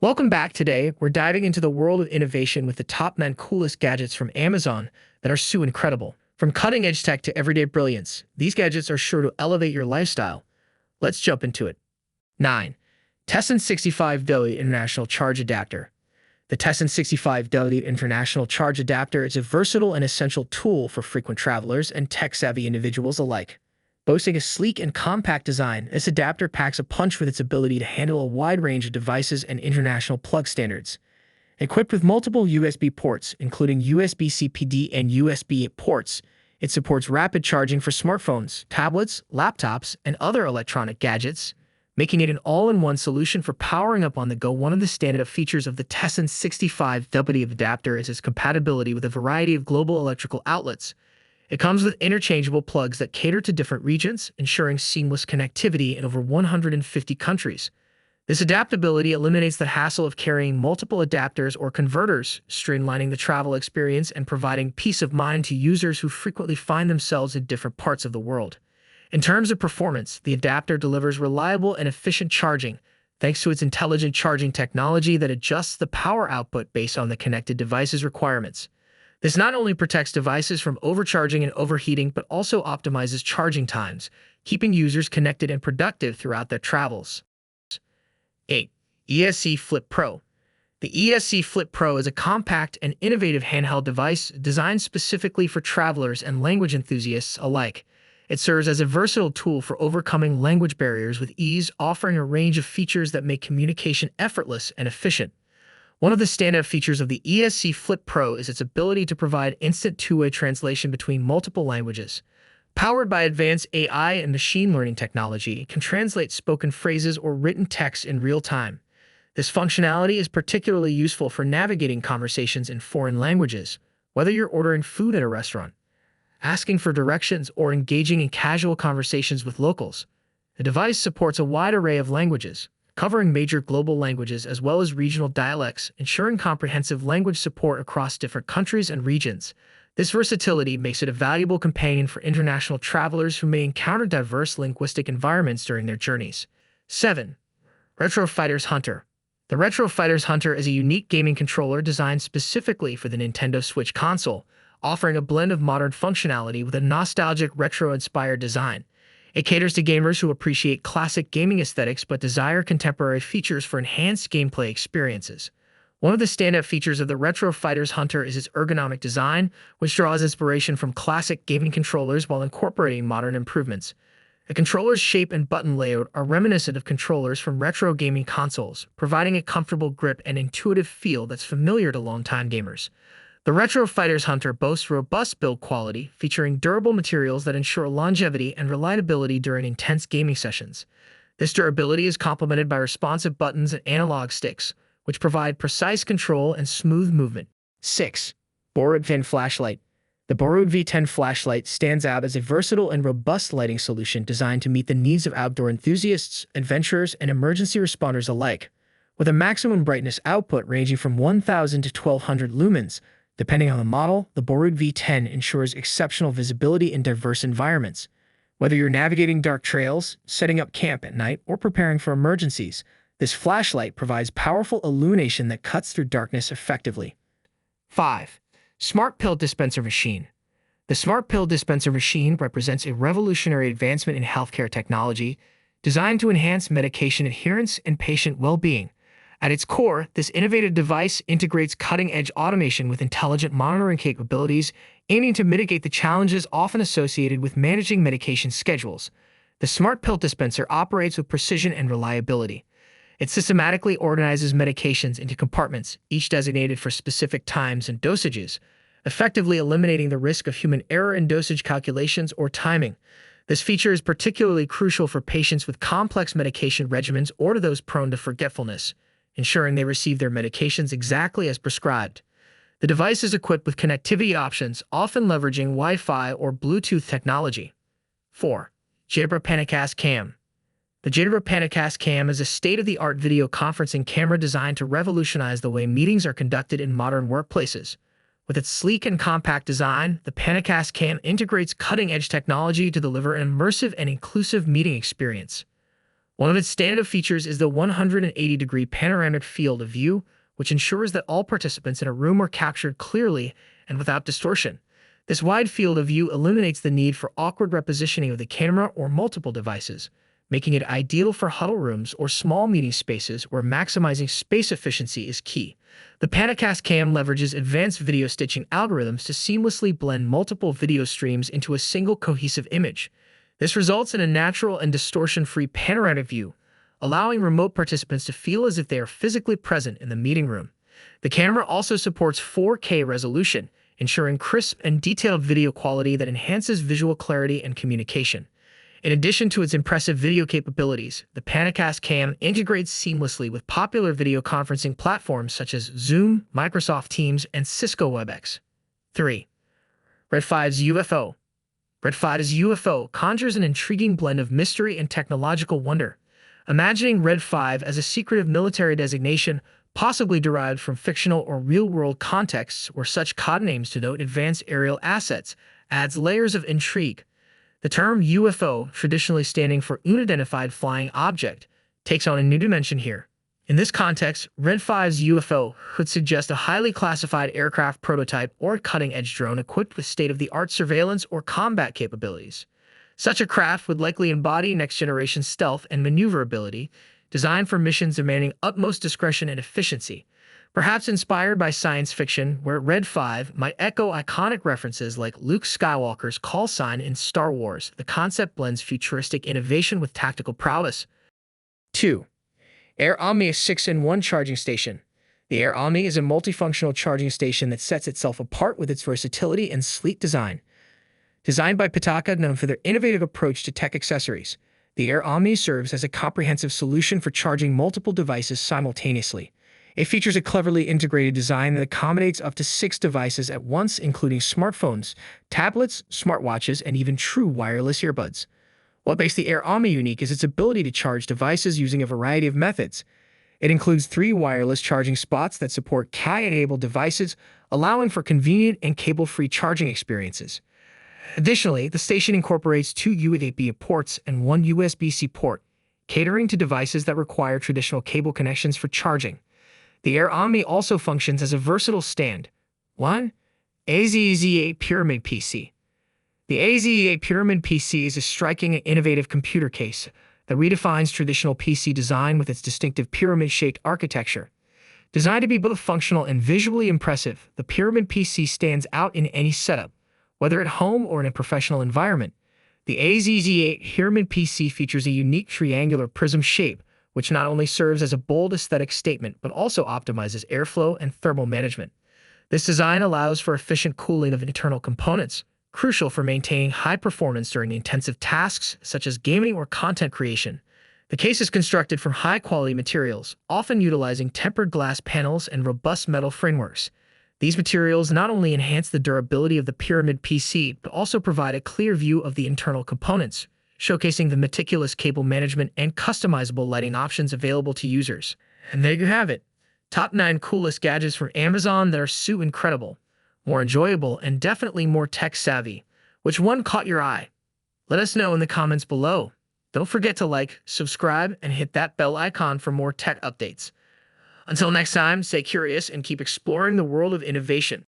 Welcome back. Today, we're diving into the world of innovation with the top and coolest gadgets from Amazon that are so incredible. From cutting-edge tech to everyday brilliance, these gadgets are sure to elevate your lifestyle. Let's jump into it. 9. Tesson 65W International Charge Adapter. The Tesson 65W International Charge Adapter is a versatile and essential tool for frequent travelers and tech-savvy individuals alike. Boasting a sleek and compact design, this adapter packs a punch with its ability to handle a wide range of devices and international plug standards. Equipped with multiple USB ports, including USB-C PD and USB-A ports, it supports rapid charging for smartphones, tablets, laptops, and other electronic gadgets, making it an all-in-one solution for powering up on the go. One of the standout features of the Tesson 65W adapter is its compatibility with a variety of global electrical outlets. It comes with interchangeable plugs that cater to different regions, ensuring seamless connectivity in over 150 countries. This adaptability eliminates the hassle of carrying multiple adapters or converters, streamlining the travel experience and providing peace of mind to users who frequently find themselves in different parts of the world. In terms of performance, the adapter delivers reliable and efficient charging, thanks to its intelligent charging technology that adjusts the power output based on the connected device's requirements. This not only protects devices from overcharging and overheating, but also optimizes charging times, keeping users connected and productive throughout their travels. 8. ESC Flip Pro. The ESC Flip Pro is a compact and innovative handheld device designed specifically for travelers and language enthusiasts alike. It serves as a versatile tool for overcoming language barriers with ease, offering a range of features that make communication effortless and efficient. One of the standout features of the ESC Flip Pro is its ability to provide instant two-way translation between multiple languages. Powered by advanced AI and machine learning technology, it can translate spoken phrases or written text in real time. This functionality is particularly useful for navigating conversations in foreign languages, whether you're ordering food at a restaurant, asking for directions, or engaging in casual conversations with locals. The device supports a wide array of languages, covering major global languages as well as regional dialects, ensuring comprehensive language support across different countries and regions. This versatility makes it a valuable companion for international travelers who may encounter diverse linguistic environments during their journeys. 7. Retro Fighters Hunter. The Retro Fighters Hunter is a unique gaming controller designed specifically for the Nintendo Switch console, offering a blend of modern functionality with a nostalgic retro-inspired design. It caters to gamers who appreciate classic gaming aesthetics but desire contemporary features for enhanced gameplay experiences. One of the standout features of the Retro Fighters Hunter is its ergonomic design, which draws inspiration from classic gaming controllers while incorporating modern improvements. The controller's shape and button layout are reminiscent of controllers from retro gaming consoles, providing a comfortable grip and intuitive feel that's familiar to longtime gamers. The Retro Fighters Hunter boasts robust build quality, featuring durable materials that ensure longevity and reliability during intense gaming sessions. This durability is complemented by responsive buttons and analog sticks, which provide precise control and smooth movement. 6. Borrowed V10 Flashlight. The Borrowed V10 flashlight stands out as a versatile and robust lighting solution designed to meet the needs of outdoor enthusiasts, adventurers, and emergency responders alike. With a maximum brightness output ranging from 1,000 to 1,200 lumens, depending on the model, the Borrowed V10 ensures exceptional visibility in diverse environments. Whether you're navigating dark trails, setting up camp at night, or preparing for emergencies, this flashlight provides powerful illumination that cuts through darkness effectively. 5. Smart Pill Dispenser Machine. The Smart Pill Dispenser Machine represents a revolutionary advancement in healthcare technology designed to enhance medication adherence and patient well-being. At its core, this innovative device integrates cutting-edge automation with intelligent monitoring capabilities, aiming to mitigate the challenges often associated with managing medication schedules. The Smart Pill Dispenser operates with precision and reliability. It systematically organizes medications into compartments, each designated for specific times and dosages, effectively eliminating the risk of human error in dosage calculations or timing. This feature is particularly crucial for patients with complex medication regimens or to those prone to forgetfulness, ensuring they receive their medications exactly as prescribed. The device is equipped with connectivity options, often leveraging Wi-Fi or Bluetooth technology. 4. Jabra Panicast Cam. The Jabra Panicast Cam is a state-of-the-art video conferencing camera designed to revolutionize the way meetings are conducted in modern workplaces. With its sleek and compact design, the Panicast Cam integrates cutting-edge technology to deliver an immersive and inclusive meeting experience. One of its standout features is the 180-degree panoramic field of view, which ensures that all participants in a room are captured clearly and without distortion. This wide field of view eliminates the need for awkward repositioning of the camera or multiple devices, making it ideal for huddle rooms or small meeting spaces where maximizing space efficiency is key. The Panacast Cam leverages advanced video stitching algorithms to seamlessly blend multiple video streams into a single cohesive image. This results in a natural and distortion-free panoramic view, allowing remote participants to feel as if they are physically present in the meeting room. The camera also supports 4K resolution, ensuring crisp and detailed video quality that enhances visual clarity and communication. In addition to its impressive video capabilities, the Panacast Cam integrates seamlessly with popular video conferencing platforms such as Zoom, Microsoft Teams, and Cisco WebEx. 3. Red 5's UFO. Red 5's UFO conjures an intriguing blend of mystery and technological wonder. Imagining Red 5 as a secretive military designation, possibly derived from fictional or real-world contexts where such code names denote advanced aerial assets, adds layers of intrigue. The term UFO, traditionally standing for Unidentified Flying Object, takes on a new dimension here. In this context, Red 5's UFO could suggest a highly classified aircraft prototype or a cutting-edge drone equipped with state-of-the-art surveillance or combat capabilities. Such a craft would likely embody next-generation stealth and maneuverability, designed for missions demanding utmost discretion and efficiency. Perhaps inspired by science fiction, where Red 5 might echo iconic references like Luke Skywalker's call sign in Star Wars, the concept blends futuristic innovation with tactical prowess. 2. Air Omni 6-in-1 Charging Station. The Air Omni is a multifunctional charging station that sets itself apart with its versatility and sleek design. Designed by Pitaka, known for their innovative approach to tech accessories, the Air Omni serves as a comprehensive solution for charging multiple devices simultaneously. It features a cleverly integrated design that accommodates up to 6 devices at once, including smartphones, tablets, smartwatches, and even true wireless earbuds. What makes the Air Omni unique is its ability to charge devices using a variety of methods. It includes 3 wireless charging spots that support Qi-enabled devices, allowing for convenient and cable-free charging experiences. Additionally, the station incorporates 2 USB ports and 1 USB-C port, catering to devices that require traditional cable connections for charging. The Air Omni also functions as a versatile stand. 1. AZZ8 Pyramid PC. The AZZ8 Pyramid PC is a striking and innovative computer case that redefines traditional PC design with its distinctive pyramid-shaped architecture. Designed to be both functional and visually impressive, the Pyramid PC stands out in any setup, whether at home or in a professional environment. The AZZ8 Pyramid PC features a unique triangular prism shape, which not only serves as a bold aesthetic statement but also optimizes airflow and thermal management. This design allows for efficient cooling of internal components, crucial for maintaining high performance during intensive tasks such as gaming or content creation. The case is constructed from high-quality materials, often utilizing tempered glass panels and robust metal frameworks. These materials not only enhance the durability of the Pyramid PC but also provide a clear view of the internal components, showcasing the meticulous cable management and customizable lighting options available to users. And there you have it. Top 9 coolest gadgets from Amazon that are so incredible, more enjoyable, and definitely more tech-savvy. Which one caught your eye? Let us know in the comments below. Don't forget to like, subscribe, and hit that bell icon for more tech updates. Until next time, stay curious and keep exploring the world of innovation.